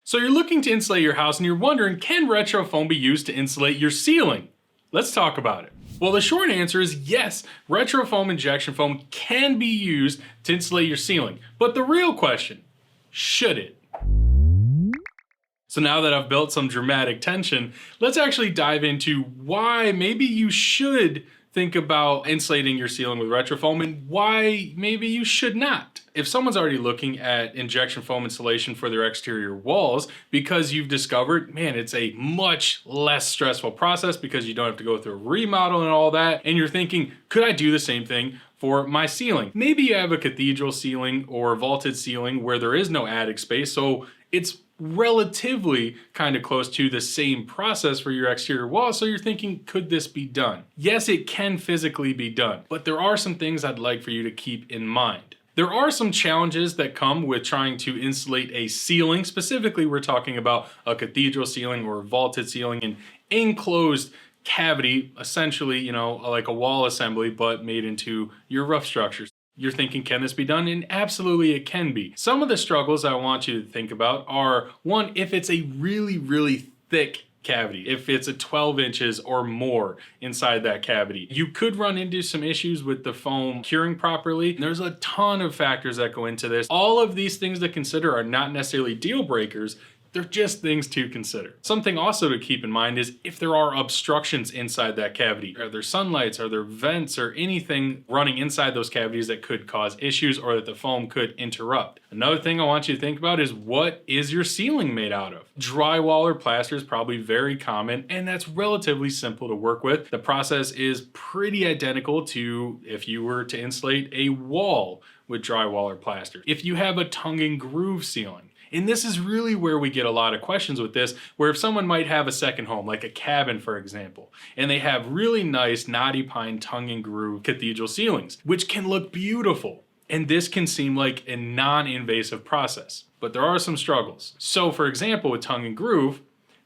So you're looking to insulate your house and you're wondering, can RetroFoam be used to insulate your ceiling? Let's talk about it. Well, the short answer is yes, RetroFoam injection foam can be used to insulate your ceiling. But the real question, should it? So now that I've built some dramatic tension, let's actually dive into why maybe you should think about insulating your ceiling with RetroFoam and why maybe you should not. If someone's already looking at injection foam insulation for their exterior walls because you've discovered, man, it's a much less stressful process because you don't have to go through a remodel and all that, and you're thinking, could I do the same thing for my ceiling? Maybe you have a cathedral ceiling or vaulted ceiling where there is no attic space, so it's relatively kind of close to the same process for your exterior wall, so you're thinking, could this be done? Yes, it can physically be done, but there are some things I'd like for you to keep in mind. There are some challenges that come with trying to insulate a ceiling. Specifically, we're talking about a cathedral ceiling or a vaulted ceiling, an enclosed cavity, essentially, you know, like a wall assembly, but made into your roof structures. You're thinking, can this be done? And absolutely it can be. Some of the struggles I want you to think about are, one, if it's a really, really thick cavity, if it's a 12 inches or more inside that cavity, you could run into some issues with the foam curing properly. There's a ton of factors that go into this. All of these things to consider are not necessarily deal breakers. They're just things to consider. Something also to keep in mind is if there are obstructions inside that cavity. Are there sunlights, are there vents, or anything running inside those cavities that could cause issues or that the foam could interrupt? Another thing I want you to think about is, what is your ceiling made out of? Drywall or plaster is probably very common, and that's relatively simple to work with. The process is pretty identical to if you were to insulate a wall with drywall or plaster. If you have a tongue and groove ceiling, and this is really where we get a lot of questions with this, where if someone might have a second home, like a cabin, for example, and they have really nice knotty pine tongue and groove cathedral ceilings, which can look beautiful. And this can seem like a non-invasive process, but there are some struggles. So for example, with tongue and groove,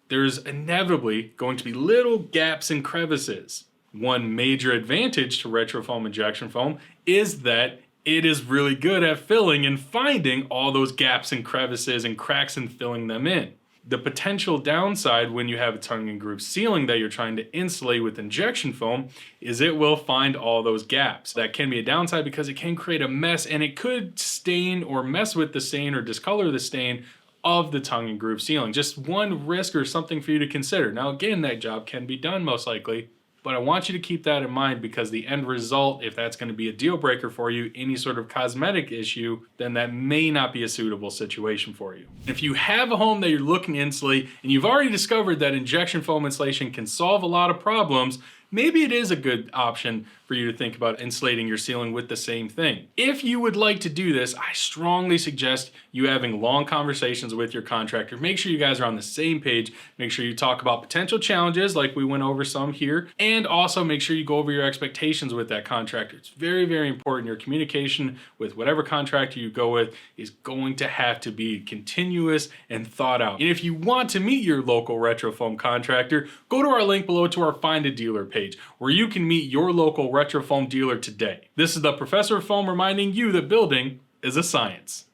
there's inevitably going to be little gaps and crevices. One major advantage to RetroFoam injection foam is that it is really good at filling and finding all those gaps and crevices and cracks and filling them in. The potential downside when you have a tongue and groove ceiling that you're trying to insulate with injection foam is it will find all those gaps. That can be a downside because it can create a mess, and it could stain or mess with the stain or discolor the stain of the tongue and groove ceiling. Just one risk or something for you to consider. Now again, that job can be done most likely, but I want you to keep that in mind because the end result, if that's going to be a deal breaker for you, any sort of cosmetic issue, then that may not be a suitable situation for you. If you have a home that you're looking to insulate and you've already discovered that injection foam insulation can solve a lot of problems, maybe it is a good option for you to think about insulating your ceiling with the same thing. If you would like to do this, I strongly suggest you having long conversations with your contractor. Make sure you guys are on the same page. Make sure you talk about potential challenges like we went over some here, and also make sure you go over your expectations with that contractor. It's very, very important. Your communication with whatever contractor you go with is going to have to be continuous and thought out. And if you want to meet your local RetroFoam contractor, go to our link below to our Find a Dealer page, where you can meet your local RetroFoam dealer today. This is the Professor of Foam reminding you that building is a science.